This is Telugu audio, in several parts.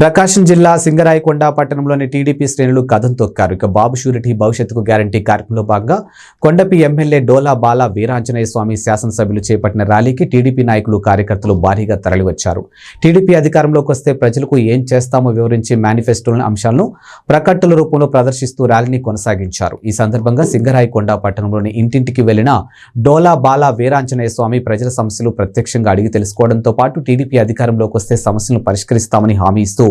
ప్రకాశం జిల్లా సింగరాయకొండ పట్టణంలోని టీడీపీ శ్రేణులు కథం తొక్కారు. ఇక బాబు షూరిటీ భవిష్యత్తుకు గ్యారంటీ కార్యక్రమంలో భాగంగా కొండపి ఎమ్మెల్యే డోలా బాల వీరాంజనేయ స్వామి శాసనసభ్యులు చేపట్టిన ర్యాలీకి టీడీపీ నాయకులు కార్యకర్తలు భారీగా తరలివచ్చారు. టీడీపీ అధికారంలోకి వస్తే ప్రజలకు ఏం చేస్తామో వివరించి మేనిఫెస్టోలోని అంశాలను ప్రకటనల రూపంలో ప్రదర్శిస్తూ ర్యాలీని కొనసాగించారు. ఈ సందర్భంగా సింగరాయకొండ పట్టణంలోని ఇంటింటికి వెళ్లిన డోలా బాల వీరాంజనేయ స్వామి ప్రజల సమస్యలు ప్రత్యక్షంగా అడిగి తెలుసుకోవడంతో పాటు టీడీపీ అధికారంలోకి వస్తే సమస్యలను పరిష్కరిస్తామని హామీ ఇస్తూ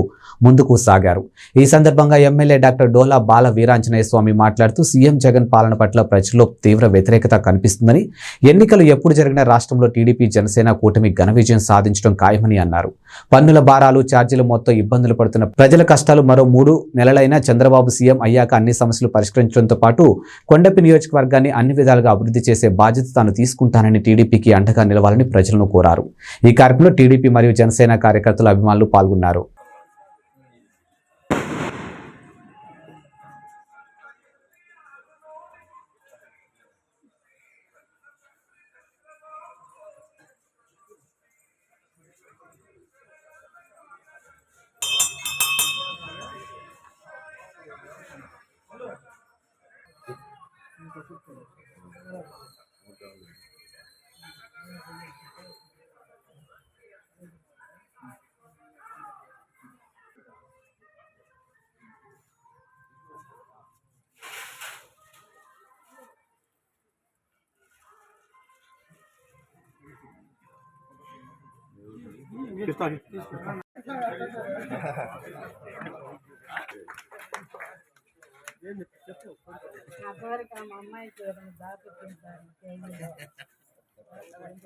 ముందుకు సాగారు. ఈ సందర్భంగా ఎమ్మెల్యే డాక్టర్ డోలా బాల వీరాంజనేయ స్వామి మాట్లాడుతూ సీఎం జగన్ పాలన పట్ల ప్రజల్లో తీవ్ర వ్యతిరేకత కనిపిస్తుందని, ఎన్నికలు ఎప్పుడు జరిగినా రాష్ట్రంలో టీడీపీ జనసేన కూటమి ఘన విజయం సాధించడం ఖాయమని అన్నారు. పన్నుల భారాలు, ఛార్జీల మొత్తం ఇబ్బందులు పడుతున్న ప్రజల కష్టాలు మరో 3 నెలలైనా చంద్రబాబు సీఎం అయ్యాక అన్ని సమస్యలు పరిష్కరించడంతో పాటు కొండపి నియోజకవర్గాన్ని అన్ని విధాలుగా అభివృద్ధి చేసే బాధ్యత తాను తీసుకుంటానని టీడీపీకి అండగా నిలవాలని ప్రజలను కోరారు. ఈ కార్యక్రమంలో టీడీపీ మరియు జనసేన కార్యకర్తల అభిమానులు పాల్గొన్నారు.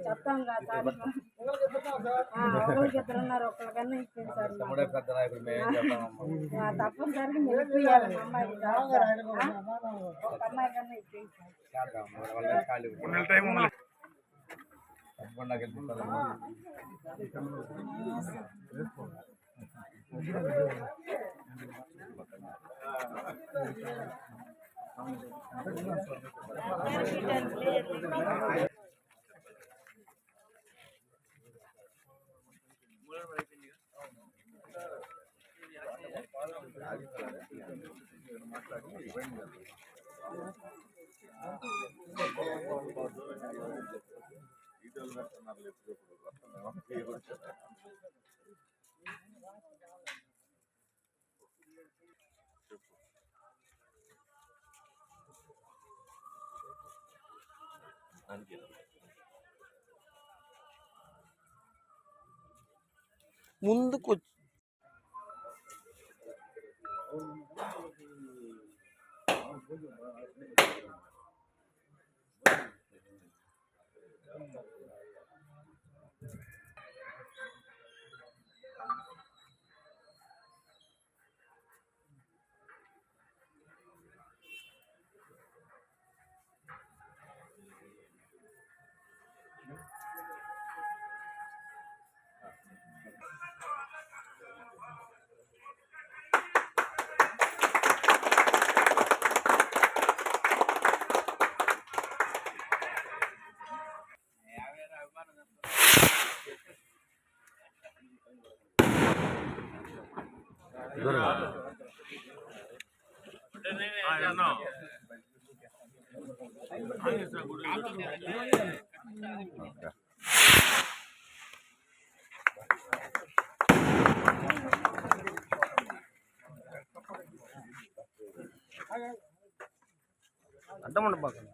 చెప్తాం ఇద్దరున్నారు, ఒకరికన్నా ఇచ్చింది సార్. తప్పనిసరిగా మీరు ఇప్పియాలి. అమ్మాయికి ఒక అమ్మాయి కన్నా ఇచ్చింది ముందుకు అడ్డమండ బాగా రండి.